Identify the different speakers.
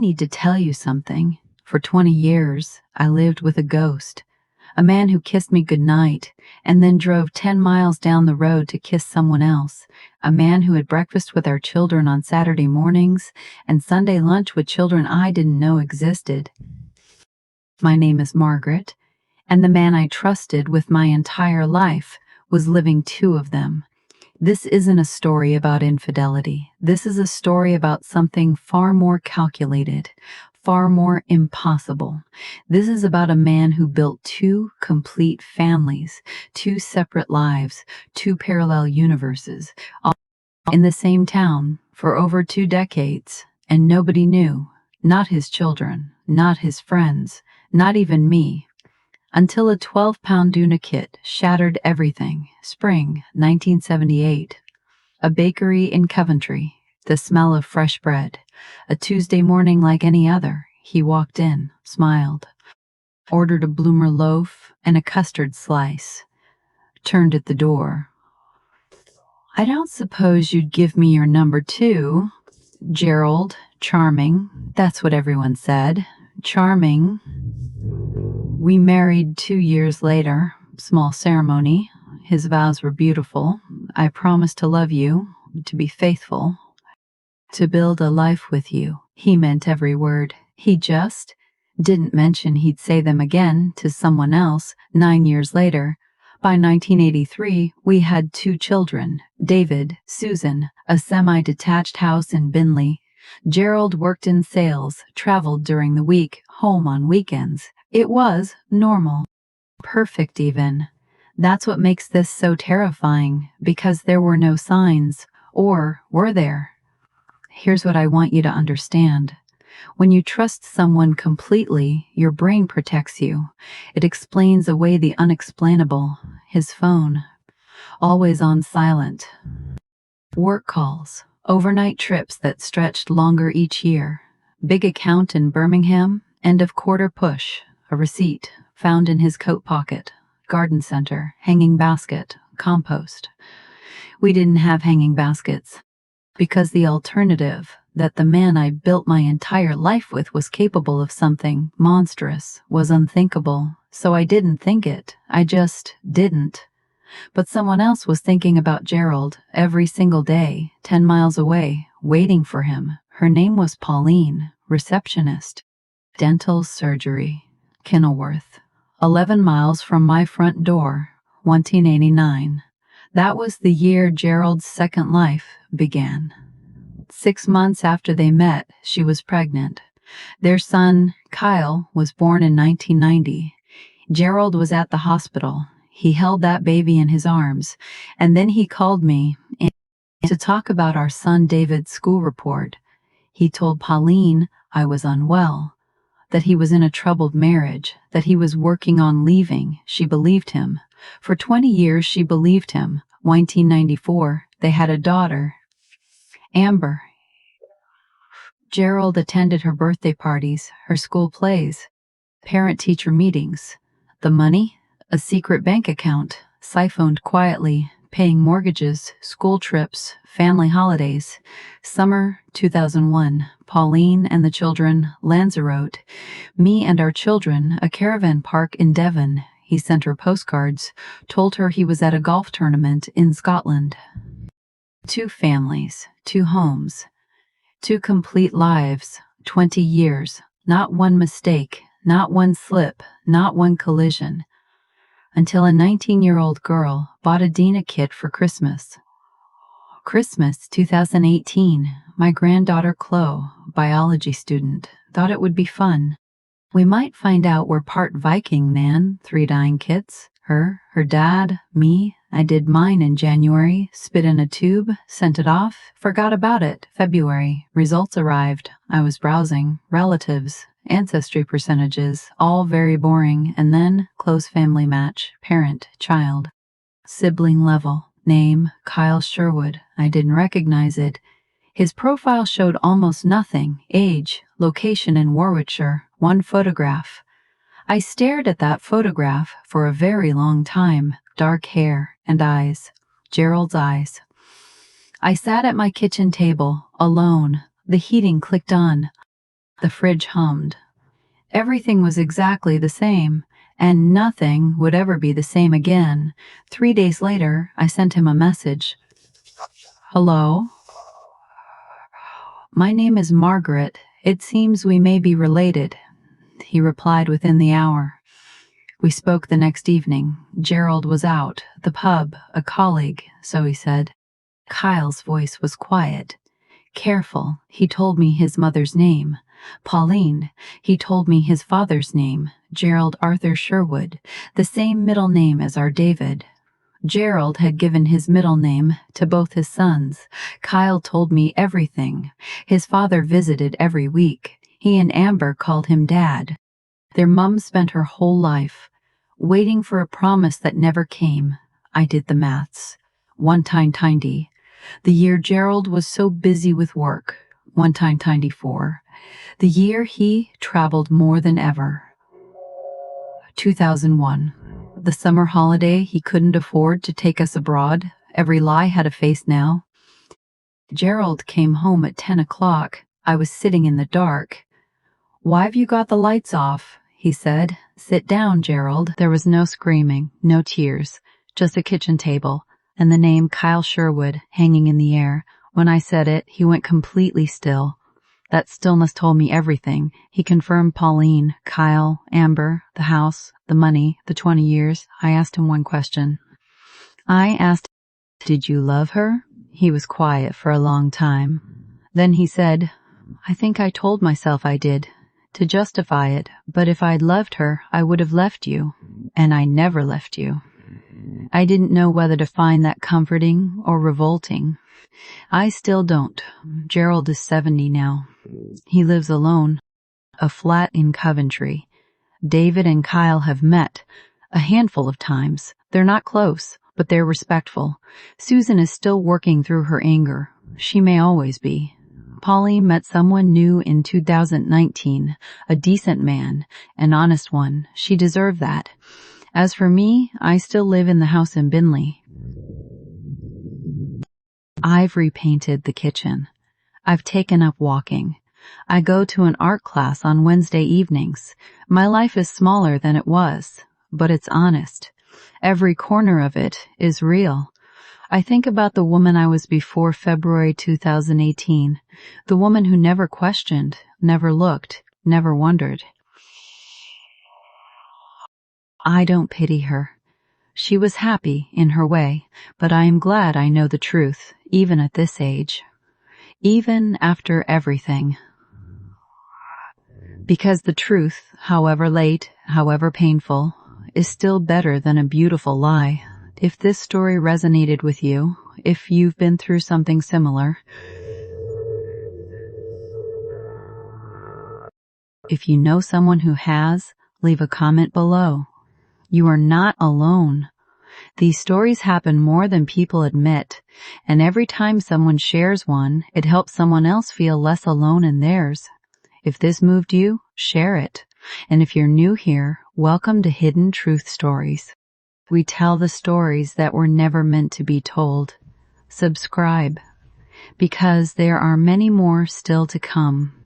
Speaker 1: need to tell you something. For 20 years, I lived with a ghost. A man who kissed me goodnight and then drove 10 miles down the road to kiss someone else. A man who had breakfast with our children on Saturday mornings and Sunday lunch with children I didn't know existed. My name is Margaret, and the man I trusted with my entire life was living two of them. This isn't a story about infidelity. This is a story about something far more calculated, far more impossible. This is about a man who built two complete families, two separate lives, two parallel universes, all in the same town for over 2 decades, and nobody knew. Not his children, not his friends, not even me. Until a 12-pound tuna kit shattered everything. Spring 1978. A bakery in Coventry. The smell of fresh bread. A Tuesday morning like any other. He walked in, smiled, ordered a bloomer loaf and a custard slice, turned at the door. "I don't suppose you'd give me your number too?" Gerald, charming, that's what everyone said. Charming. We married 2 years later. Small ceremony. His vows were beautiful. I promised to love you, to be faithful, to build a life with you. He meant every word. He just didn't mention he'd say them again to someone else 9 years later. By 1983, we had 2 children, David, Susan, a semi-detached house in Binley. Gerald worked in sales, traveled during the week, home on weekends. It was normal. Perfect even. That's what makes this so terrifying, because there were no signs. Or were there? Here's what I want you to understand. When you trust someone completely, your brain protects you. It explains away the unexplainable. His phone, always on silent. Work calls, overnight trips that stretched longer each year. Big account in Birmingham, end of quarter push. A receipt found in his coat pocket. Garden center, hanging basket, compost. We didn't have hanging baskets because the alternative, that the man I built my entire life with was capable of something monstrous, was unthinkable. So I didn't think it. I just didn't. But someone else was thinking about Gerald every single day, 10 miles away, waiting for him. Her name was Pauline, receptionist. Dental surgery. Kenilworth, 11 miles from my front door, 1989. That was the year Gerald's second life began. 6 months after they met, she was pregnant. Their son, Kyle, was born in 1990. Gerald was at the hospital. He held that baby in his arms, and then he called me to talk about our son David's school report. He told Pauline I was unwell, that he was in a troubled marriage, that he was working on leaving. She believed him. For 20 years, she believed him. 1994, they had a daughter, Amber. Gerald attended her birthday parties, her school plays, parent-teacher meetings. The money? A secret bank account, siphoned quietly, paying mortgages, school trips, family holidays. Summer 2001, Pauline and the children, Lanzarote. Me and our children, a caravan park in Devon. He sent her postcards, told her he was at a golf tournament in Scotland. 2 families, 2 homes, 2 complete lives, 20 years, not one mistake, not one slip, not one collision. Until a 19-year-old girl bought a Dina kit for Christmas. Christmas 2018, my granddaughter Chloe, biology student, thought it would be fun. We might find out we're part Viking man, 3 dying kits. Her dad, me. I did mine in January, spit in a tube, sent it off, forgot about it. February, results arrived. I was browsing, relatives, ancestry percentages, all very boring, and then close family match, parent, child. Sibling level, name, Kyle Sherwood. I didn't recognize it. His profile showed almost nothing. Age, location in Warwickshire, 1 photograph. I stared at that photograph for a very long time. Dark hair and eyes. Gerald's eyes. I sat at my kitchen table, alone. The heating clicked on. The fridge hummed. Everything was exactly the same, and nothing would ever be the same again. 3 days later, I sent him a message. Hello? My name is Margaret. It seems we may be related. He replied within the hour. We spoke the next evening. Gerald was out, the pub, a colleague, so he said. Kyle's voice was quiet. Careful, he told me his mother's name. Pauline, he told me his father's name, Gerald Arthur Sherwood, the same middle name as our David. Gerald had given his middle name to both his sons. Kyle told me everything. His father visited every week. He and Amber called him Dad. Their mum spent her whole life waiting for a promise that never came. I did the maths. 1 times 90. The year Gerald was so busy with work. 1 times 94. The year he traveled more than ever. 2001. The summer holiday he couldn't afford to take us abroad. Every lie had a face now. Gerald came home at 10 o'clock. I was sitting in the dark. Why have you got the lights off? He said. Sit down, Gerald. There was no screaming, no tears, just a kitchen table, and the name Kyle Sherwood hanging in the air. When I said it, he went completely still. That stillness told me everything. He confirmed Pauline, Kyle, Amber, the house, the money, the 20 years. I asked him one question. Did you love her? He was quiet for a long time. Then he said, I think I told myself I did, to justify it, but if I'd loved her, I would have left you. And I never left you. I didn't know whether to find that comforting or revolting. I still don't. Gerald is 70 now. He lives alone. A flat in Coventry. David and Kyle have met a handful of times. They're not close, but they're respectful. Susan is still working through her anger. She may always be. Pauline met someone new in 2019, a decent man, an honest one. She deserved that. As for me, I still live in the house in Binley. I've repainted the kitchen. I've taken up walking. I go to an art class on Wednesday evenings. My life is smaller than it was, but it's honest. Every corner of it is real. I think about the woman I was before February 2018, the woman who never questioned, never looked, never wondered. I don't pity her. She was happy in her way, but I am glad I know the truth, even at this age. Even after everything. Because the truth, however late, however painful, is still better than a beautiful lie. If this story resonated with you, if you've been through something similar, if you know someone who has, leave a comment below. You are not alone. These stories happen more than people admit, and every time someone shares one, it helps someone else feel less alone in theirs. If this moved you, share it. And if you're new here, welcome to Hidden Truth Stories. We tell the stories that were never meant to be told. Subscribe, because there are many more still to come.